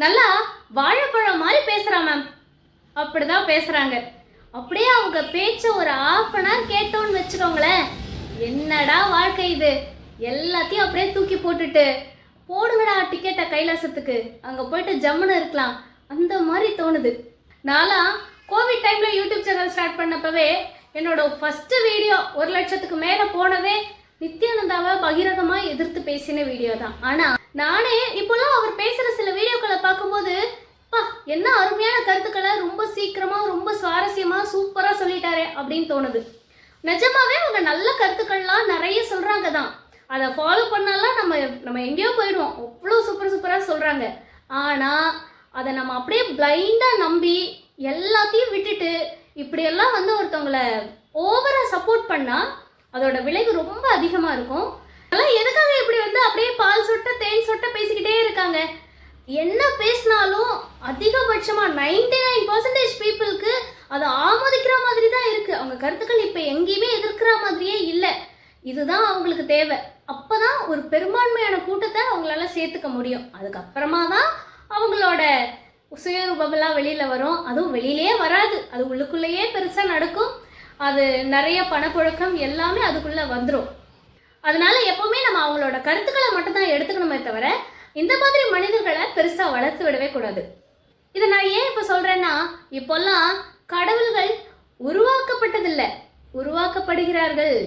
நல்லா வாழைப்பழம் மாதிரி பேசுறா மேம். அப்படிதான் பேசுறாங்க. அப்படியே அவங்க பேச்ச ஒரு ½ அன் ஹவர் கேட்டோன்னு வச்சுக்கோங்களேன், என்னடா வாழ்க்கை இது, எல்லாத்தையும் அப்படியே தூக்கி போட்டுட்டு போடுங்கடா டிக்கெட்டை கைலாசத்துக்கு, அங்கே போயிட்டு ஜம்முன்னு இருக்கலாம், அந்த மாதிரி தோணுது. நான்லாம் கோவிட் டைமில் யூடியூப் சேனல் ஸ்டார்ட் பண்ணப்பவே என்னோட ஃபஸ்ட்டு வீடியோ 1 லட்சத்துக்கு மேலே போனதே நித்யானந்தாவை பகிரங்கமாக எதிர்த்து பேசின வீடியோ தான். ஆனால் நானே இப்போல்லாம் அவர் பேசுகிற சில வீடியோக்களை பார்க்கும்போது என்ன அருமையான கருத்துக்களை ரொம்ப சீக்கிரமாக ரொம்ப சுவாரஸ்யமாக சூப்பராக சொல்லிட்டாரே அப்படின்னு தோணுது. நிஜமாவே அவங்க நல்ல கருத்துக்கள்லாம் நிறைய சொல்கிறாங்க தான். அதை ஃபாலோ பண்ணாலாம் நம்ம எங்கேயோ போயிடுவோம், அவ்வளோ சூப்பராக சொல்கிறாங்க. ஆனால் அதை நம்ம அப்படியே பிளைண்டாக நம்பி எல்லாத்தையும் விட்டுட்டு இப்படியெல்லாம் ஒருத்தவங்களை ஓவராக சப்போர்ட் பண்ணால் அதோட விளைவு ரொம்ப அதிகமாக இருக்கும். அதெல்லாம் எதுக்காக இப்படி அப்படியே பால் சொட்ட தேன் சொட்ட பேசிக்கிட்டே இருக்காங்க? என்ன பேசினாலும் அதிகபட்சமாக 99% பீப்புளுக்கு அதை ஆமோதிக்கிற மாதிரி தான் இருக்குது. அவங்க கருத்துக்கள் இப்போ எங்கேயுமே எதிர்க்கிற மாதிரியே இல்லை. இதுதான் அவங்களுக்கு தேவை. அப்போ தான் ஒரு பெரும்பான்மையான கூட்டத்தை அவங்களால சேர்த்துக்க முடியும். அதுக்கப்புறமா தான் அவங்களோட சுயரூபமெல்லாம் வெளியில் வரும். அதுவும் வெளியிலே வராது, அது உள்ளுக்குள்ளேயே பெருசாக நடக்கும். அது நிறைய பணப்புழக்கம் எல்லாமே அதுக்குள்ளே வந்துடும். அதனால எப்போவுமே நம்ம அவங்களோட கருத்துக்களை மட்டும்தான் எடுத்துக்கணுமே தவிர இந்த மாதிரி மனிதர்களை பெருசாக வளர்த்து விடவே கூடாது. இதை நான் ஏன் இப்போ சொல்கிறேன்னா, இப்போல்லாம் கடவுள்கள் உருவாக்கப்பட்டதில்லை, உருவாக்கப்படுகிறார்கள்.